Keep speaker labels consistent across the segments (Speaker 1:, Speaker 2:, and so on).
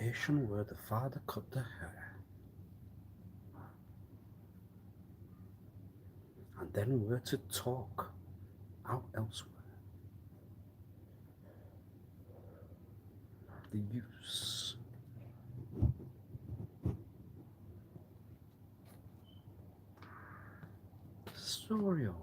Speaker 1: Asian where the father cut the hair. And then we're to talk out elsewhere. The use. Storio.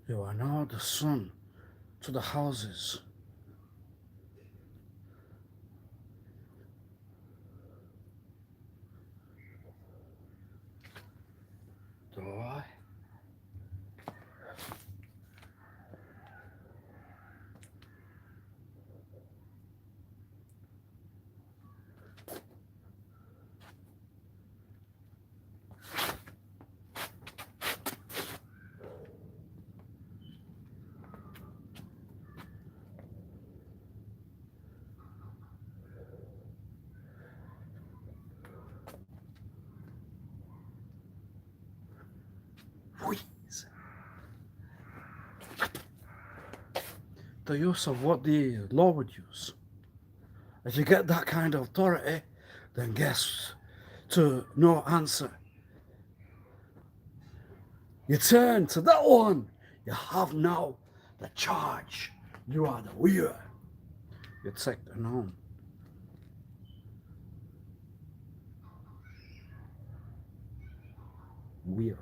Speaker 1: You are now the son to the houses. Do I? The use of what the law would use. If you get that kind of authority, then guess to no answer. You turn to that one. You have now the charge. You are the weir. You take the known. Weir.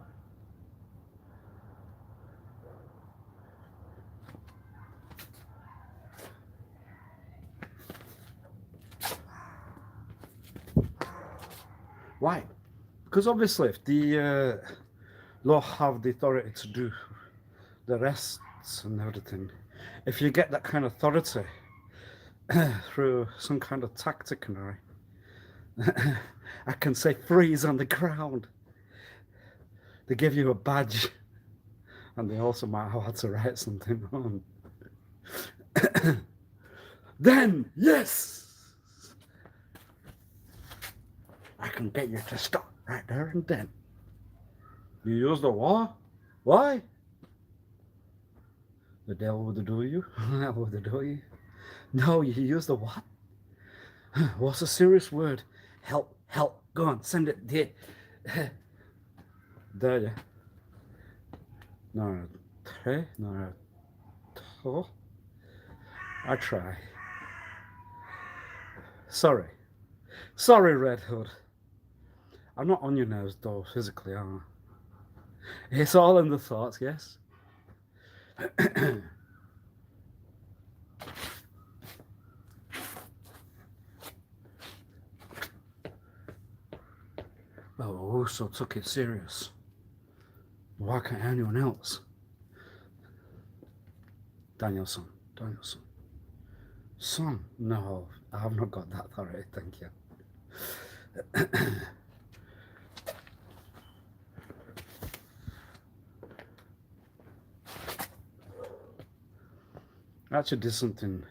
Speaker 1: Why? Because obviously if the law have the authority to do the arrests and everything, if you get that kind of authority through some kind of tactic, I can say freeze on the ground. They give you a badge and they also might have had to write something on. Then, yes! I can get you to stop right there and then. You use the what? Why? The devil would do you? The devil would do you? No, you use the what? What's a serious word? Help, help. Go on, send it there. There, yeah. No, tre, no, to. I try. Sorry. Sorry, Red Hood. I'm not on your nose, though, physically, am I? It's all in the thoughts, yes? Well, we also took it serious. Why can't anyone else? Danielson. Danielson. Son. No, I have not got that authority, thank you. I actually did something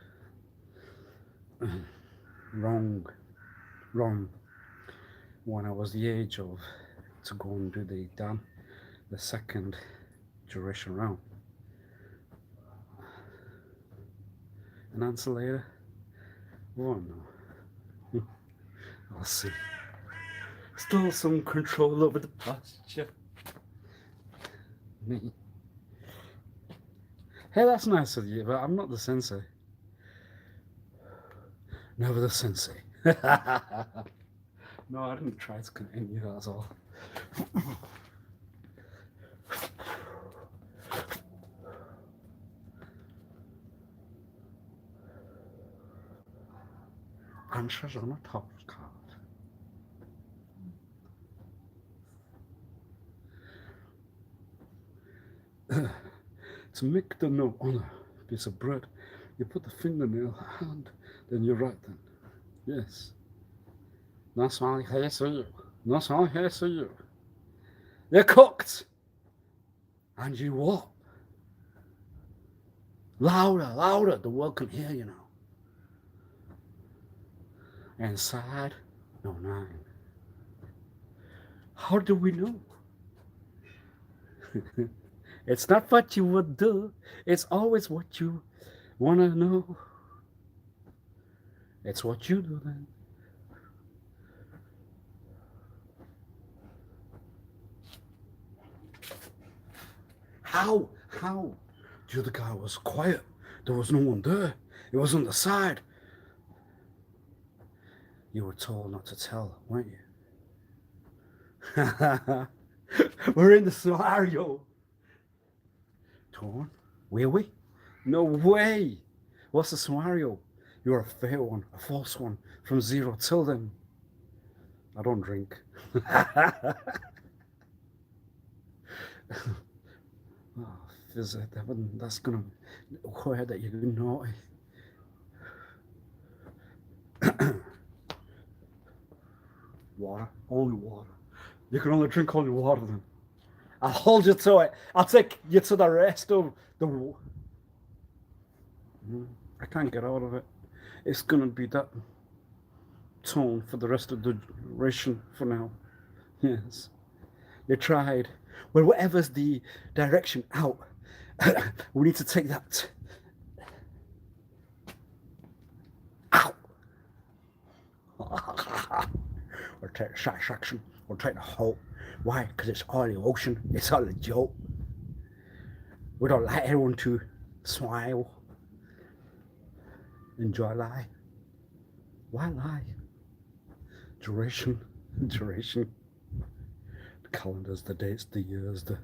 Speaker 1: wrong when I was the age of to go and do the dam, the second duration round. An answer later? Oh no. I'll see. Still some control over the posture. Me. Hey, that's nice of you, but I'm not the sensei. Never the sensei. No, I didn't try to continue, that's all. Answers on a top card. To make the note on a piece of bread, you put the fingernail hand, then you write then. Yes. That's why I hate you. That's why I hate you. You're cooked! And you what? Louder, louder, the world can hear you now. Inside, no 9. How do we know? It's not what you would do, it's always what you wanna know. It's what you do then. How? The other guy was quiet. There was no one there. It was on the side. You were told not to tell, weren't you? We're in the scenario. Torn? Were we? No way. What's the scenario? You're a fair one, a false one, from 0 till then. I don't drink. Oh, visit heaven, that's gonna require that you're naughty. Water, only water. You can only drink only water then. I'll hold you to it. I'll take you to the rest of the. I can't get out of it. It's gonna be that tone for the rest of the duration for now. Yes. You tried. Well, whatever's the direction out, we need to take that out. Or take the satisfaction, or take the hope. Why? Because it's all emotion, it's all a joke. We don't like everyone to smile. Enjoy life. Why lie? Duration. The calendars, the dates, the years, the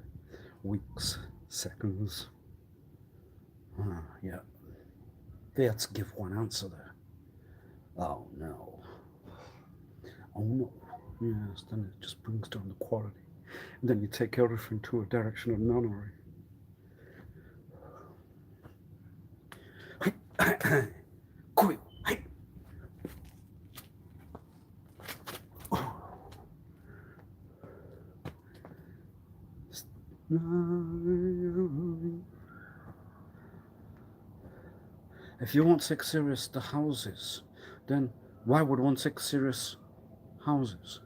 Speaker 1: weeks, seconds. Yeah. They had to give one answer there. Oh no. Oh no. Yes, then it just brings down the quality. And then you take everything to a direction of nonary. Quick. If you won't take serious the houses, then why would one take serious houses?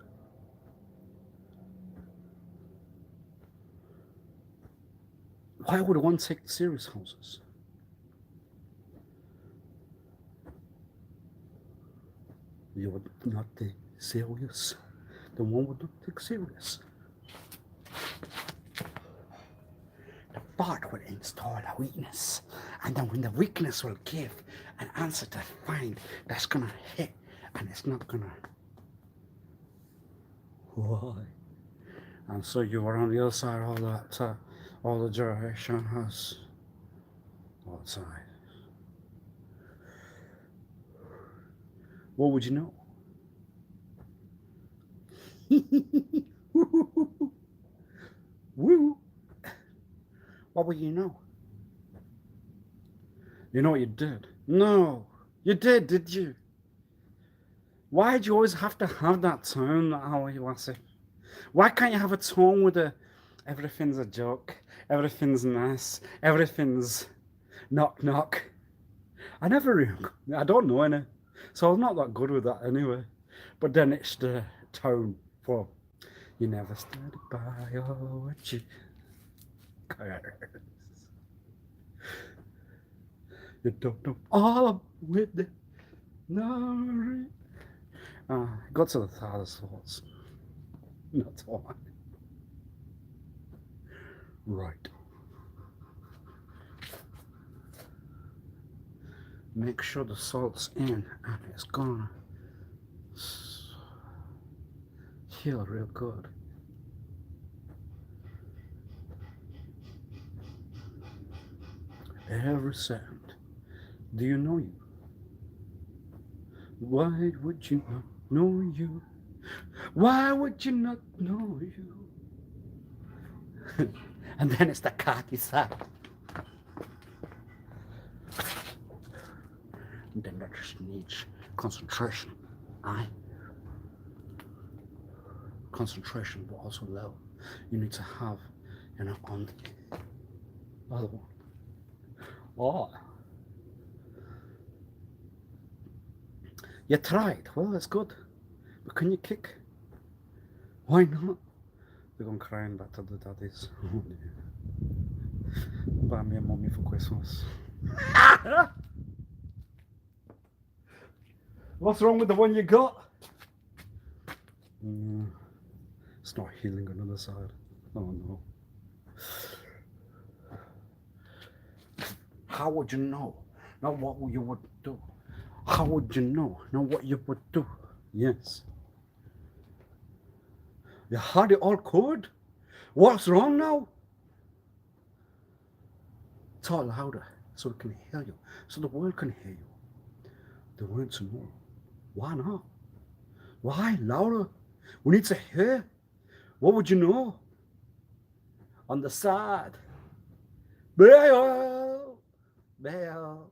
Speaker 1: Why would one take serious houses? You would not take serious. Then one would not take serious. The thought will install a weakness, and then when the weakness will give an answer to find that's gonna hit, and it's not gonna. Why? And so you were on the other side all that, all the duration has outside. What would you know? Woo! What would you know? You know what you did? No, you did you? Why do you always have to have that tone, Ali Wasif? Why can't you have a tone with a everything's a joke, everything's nice, everything's knock knock? I don't know any, so I'm not that good with that anyway. But then it's the tone for you never studied biology. You don't know all with the no. Got to the hardest thoughts. Not why. Right. Make sure the salt's in and it's gonna heal real good. Every second. Do you know you? Why would you not know you? Why would you not know you? And then it's the khaki side. And then that just needs concentration. Aye. Concentration, but also low. You need to have, on the other one. Oh. You tried. Well, that's good. But can you kick? Why not? They're going crying back to the daddies. Buy me a mummy for Christmas. What's wrong with the one you got? It's not healing on the other side. Oh no. How would you know? Not what you would do. How would you know? Not what you would do. Yes. You had it all covered. What's wrong now? Talk louder so we can hear you, so the world can hear you. They want to know. Why not? Why louder? We need to hear. What would you know? On the side. Bail. Bail.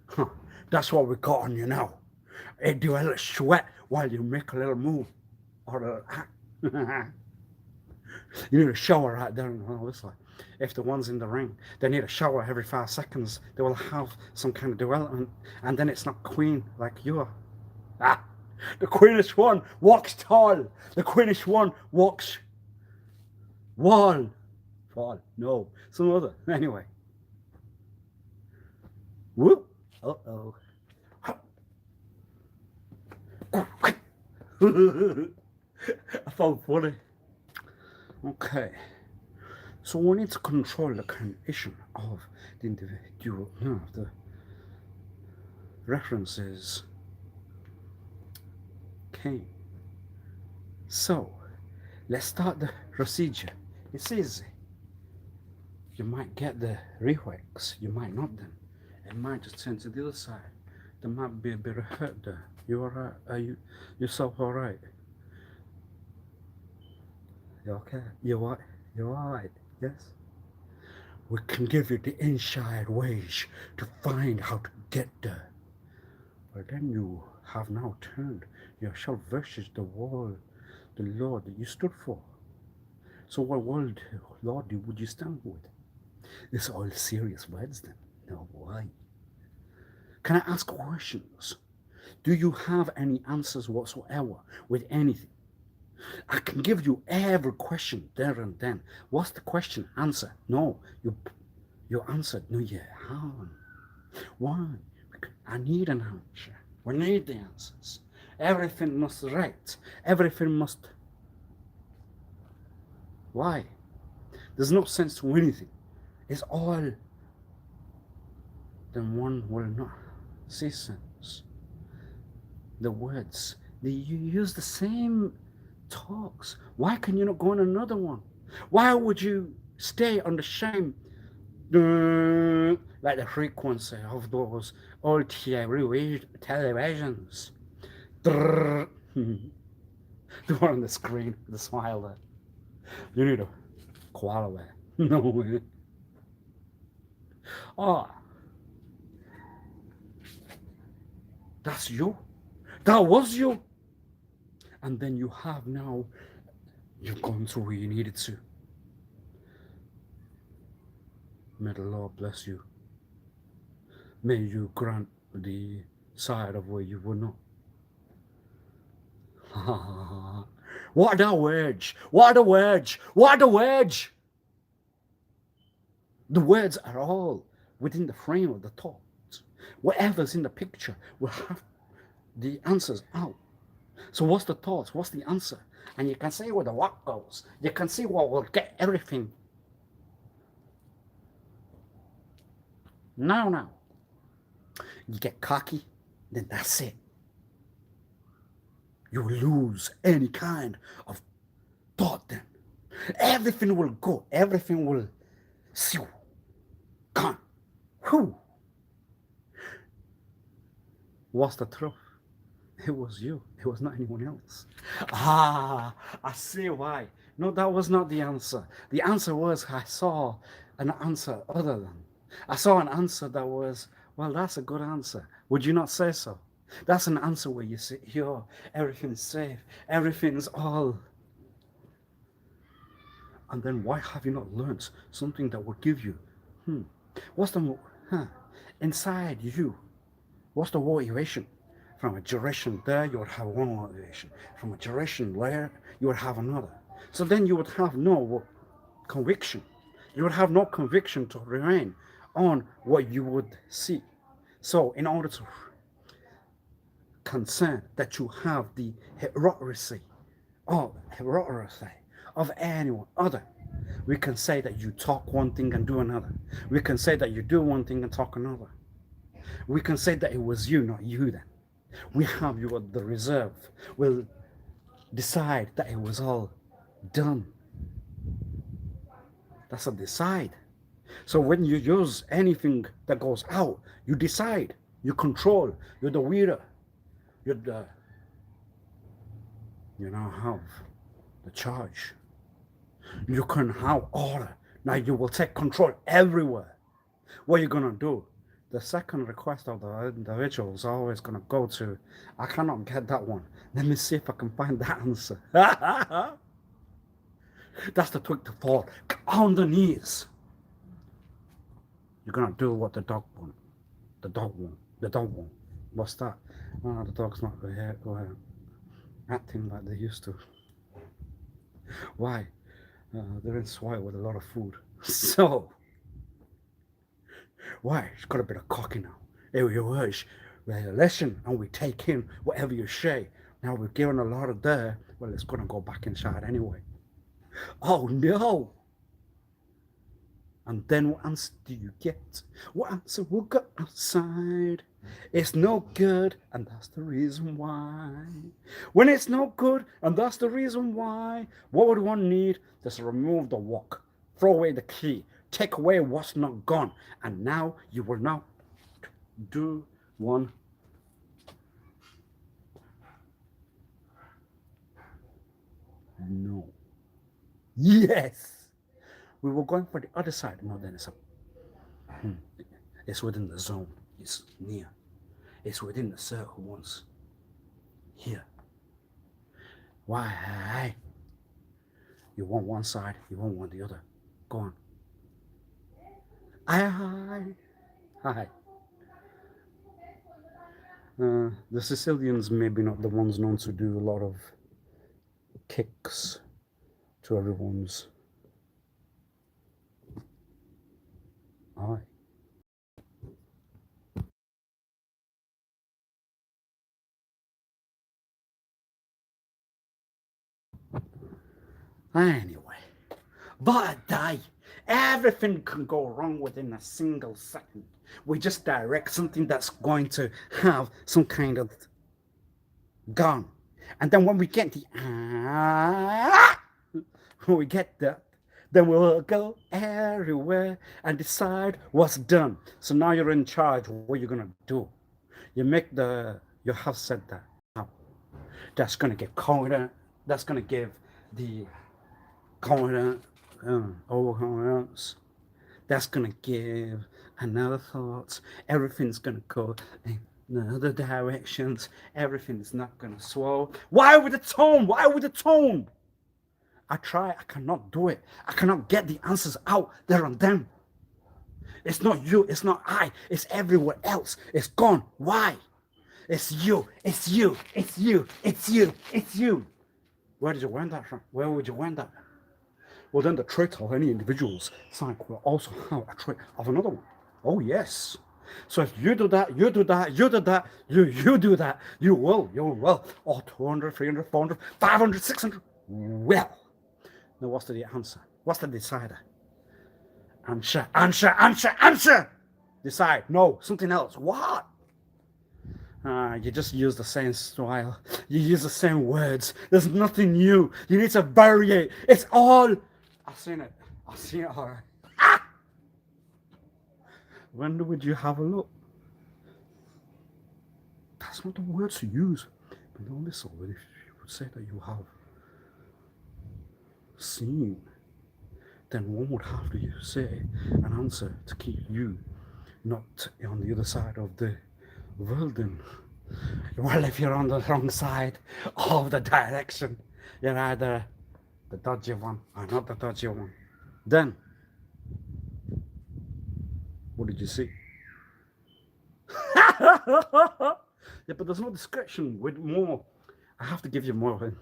Speaker 1: Huh. That's what we got on you now. You do a little sweat while you make a little move. Or you need a shower right there and obviously. If the one's in the ring, they need a shower every 5 seconds. They will have some kind of development, and then it's not queen like you are. The queenish one walks tall. The queenish one walks wall. Fall. No, some other. Anyway. Whoop. Uh-oh. I found funny. Okay. So we need to control the condition of the individual. No, the references came. So let's start the procedure. It's easy. You might get the reflex, you might not then. It might just turn to the other side. There might be a bit of hurt there. You alright? Are you yourself alright? You okay? You what? You alright? Yes? We can give you the inside ways to find how to get there. But then you have now turned yourself versus the world, the Lord that you stood for. So what world, Lord, would you stand with? It's all serious words then. No, why? Can I ask questions? Do you have any answers whatsoever with anything? I can give you every question there and then. What's the question? Answer. No, you answered. No, you haven't. Why? I need an answer. We need the answers. Everything must right. Everything must. Why? There's no sense to anything. It's all. Then one will not see sense. The words. You use the same talks. Why can you not go on another one? Why would you stay on the same like the frequency of those old televisions? The one on the screen with the smile there. You need a koala there. No way. Oh, That's you. That was you. And then you have now, you've gone to where you needed to. May the Lord bless you. May you grant the side of where you were not. What a wedge! What a wedge! What a wedge! The words are all within the frame of the thought. Whatever's in the picture will have the answers out. So what's the thought? What's the answer? And you can see where the what goes. You can see what will get everything. Now. You get cocky, then that's it. You will lose any kind of thought then. Everything will go. Everything will see. Gone. Who? What's the truth? It was you. It was not anyone else. I see why. No, that was not the answer. The answer was I saw an answer other than. I saw an answer that was, well, that's a good answer. Would you not say so? That's an answer where you sit here, everything's safe, everything's all. And then why have you not learned something that will give you, what's the, inside you, what's the motivation? From a duration there, you would have one motivation. From a duration there, you would have another. So then you would have no conviction. You would have no conviction to remain on what you would see. So in order to concern that you have the heredity of anyone other, we can say that you talk one thing and do another. We can say that you do one thing and talk another. We can say that it was you, not you then. We have you at the reserve. We'll decide that it was all done. That's a decide. So when you use anything that goes out, you decide, you control, you're the leader, you now have the charge. You can have order. Now you will take control everywhere. What are you gonna do? The second request of the individual is always gonna go to, I cannot get that one. Let me see if I can find that answer. That's the trick to thought. On the knees. You're gonna do what the dog want. The dog won't. What's that? Oh, the dog's not acting like they used to. Why? They're in swine with a lot of food. So, why? It's got a bit of cocky now. Here you wish. We listen and we take in whatever you say. Now we've given a lot of there. Well, it's gonna go back inside anyway. Oh no! And then what answer do you get? What answer will go outside? It's no good, and that's the reason why. When it's no good, and that's the reason why, what would one need? Just remove the lock, throw away the key, take away what's not gone, and now you will now do one. No. Yes. We were going for the other side. No, then it's within the zone. It's near. It's within the circle once. Here. Why? You want one side, you won't want the other. Go on. Hi. The Sicilians maybe not the ones known to do a lot of kicks to everyone's eye. Anyway, but a day, everything can go wrong within a single second. We just direct something that's going to have some kind of gun. And then when we get the when we get that, then we'll go everywhere and decide what's done. So now you're in charge. What you're gonna do? You have said that. Now, that's gonna give confidence. That's gonna give the confidence, overconfidence. That's gonna give another thoughts. Everything's gonna go. in other directions. Everything's not gonna swell. Why with the tone? Why with the tone? I try, I cannot do it. I cannot get the answers out there on them. It's not you, it's not I, it's everywhere else. It's gone. Why? It's you, it's you, it's you, it's you, it's you. Where did you learn that from? Where would you learn that? Well, then the trait of any individual's psyche will also have a trait of another one. Oh, yes. So if you do that, you do that, you do that, you do that, you will. Oh, 200, 300, 400, 500, 600. Well. Now, what's the answer? What's the decider? Answer. Decide. No, something else. What? You just use the same style. You use the same words. There's nothing new. You need to vary it. It's all. I've seen it. All right. When would you have a look? That's not the words to use. But no, listen, if you would say that you have seen, then one would have to say an answer to keep you not on the other side of the world. Then, well, if you're on the wrong side of the direction, you're either the dodgy one or not the dodgy one. Then, what did you see? Yeah, but there's no description with more. I have to give you more.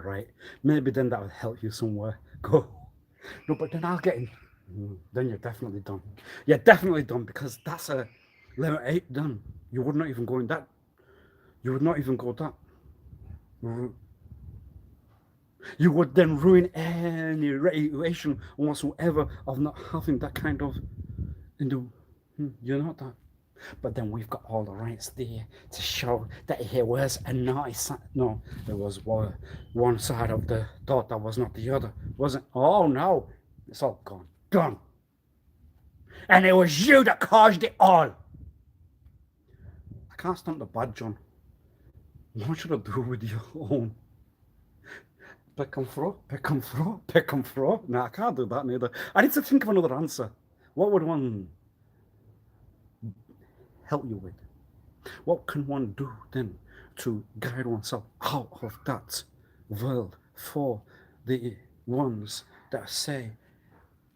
Speaker 1: Right? Maybe then that will help you somewhere. Go. No, but then I'll get in. Then you're definitely done. You're definitely done because that's a level 8 done. You would not even go in that. You would not even go that. You would then ruin any reputation whatsoever of not having that kind of. You're not that. But then we've got all the rights there to show that he was a nice. No, there was one side of the thought that was not the other. Wasn't? Oh no, it's all gone. And it was you that caused it all. I can't stand the bad, John. What should I do with your own? Pick 'em fro. No, I can't do that neither. I need to think of another answer. What would one help you with? What can one do then to guide oneself out of that world for the ones that say,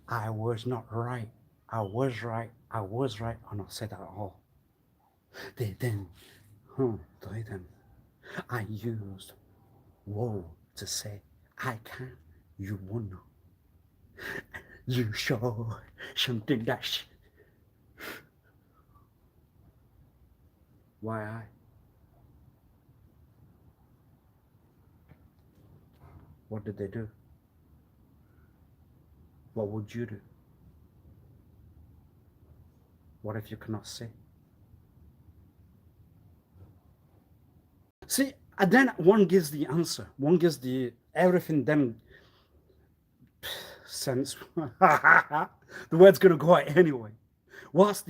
Speaker 1: I was not right, I was right, or not say that at all? I used woe to say, I can, you won't know. You show something that why I? What did they do? What would you do? What if you cannot see? See, and then one gives the answer. One gives the everything then sense. The word's gonna go out anyway. What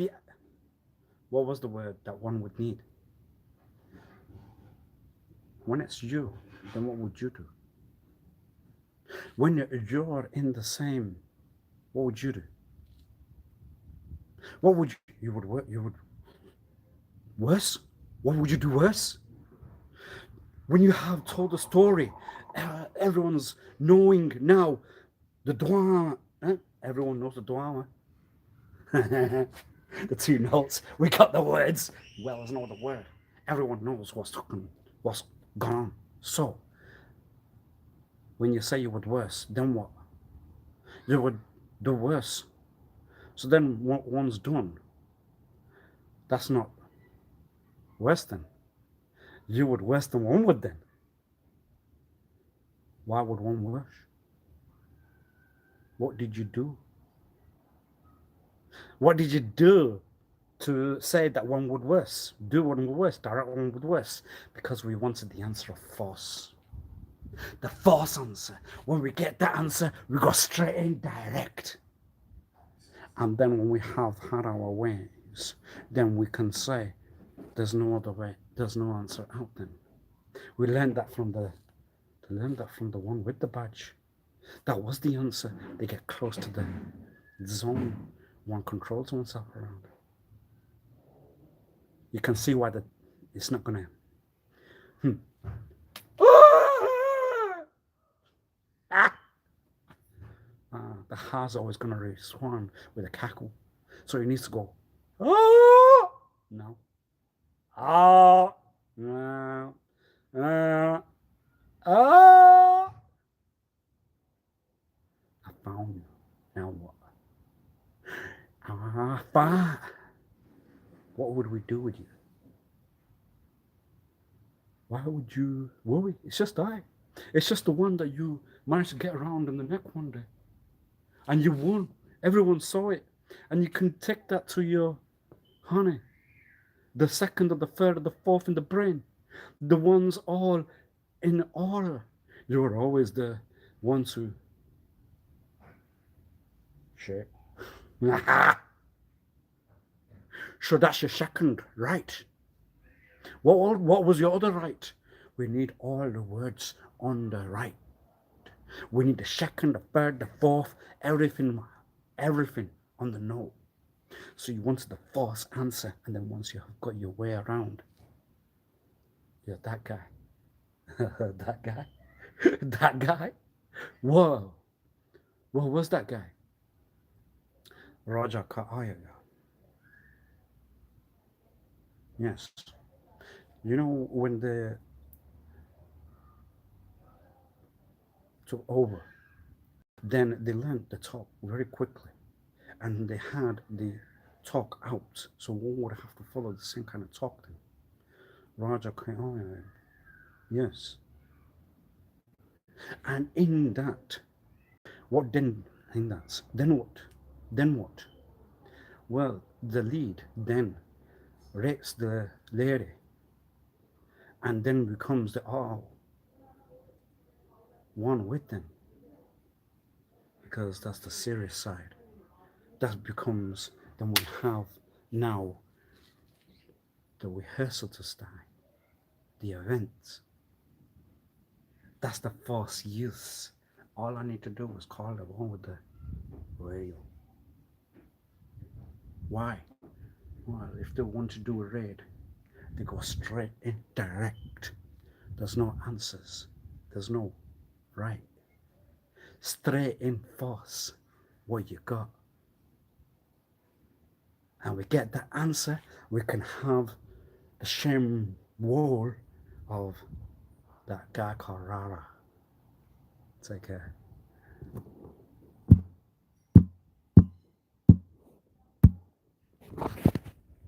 Speaker 1: was the word that one would need? When it's you, then what would you do? When you're in the same, what would you do? What would you would worse? What would you do worse? When you have told a story, everyone's knowing now the dua. Everyone knows the dua. The 2 notes. We got the words. Well, there's no other word. Everyone knows what's gone on. So, when you say you would worse, then what? You would do worse. So then what one's done, that's not worse then. You would worse than one would then. Why would one worse? What did you do? What did you do to say that one would worse? Do one would worse, direct one would worse. Because we wanted the answer of force. The force answer. When we get that answer, we go straight in direct. And then when we have had our ways, then we can say, there's no other way. There's no answer out then. We learned that from the one with the badge. That was the answer. They get close to the zone one controls oneself around. You can see why it's not gonna. The ha's always gonna respond with a cackle, so he needs to go. No. No. I found you. Now what? Fine. What would we do with you? Why would you worry? It's just I. It's just the one that you managed to get around in the neck one day. And you won. Everyone saw it. And you can take that to your honey. The second or the third or the fourth in the brain. The ones all in order. You were always the ones who shit. So that's your second right. What was your other right? We need all the words on the right. We need the second, the third, the fourth, everything on the note. So you wanted the false answer, and then once you have got your way around, you're that guy. That guy? That guy? Whoa. What was that guy? Raja Kaaya. Yes. You know, when they took over, then they learned the talk very quickly. And they had the talk out. So one would have to follow the same kind of talk then. Raja Kaaya. Yes. And in that, what then? In that, then what? Then what? Well, the lead then rates the lady and then becomes the all one with them, because that's the serious side. That becomes, then we have now the rehearsal to start, the event. That's the false use. All I need to do is call the one with the radio. Why? Well, if they want to do a raid, they go straight in direct. There's no answers. There's no right. Straight in force what you got. And we get the answer, we can have the shame wall of that guy called Rara. Take care.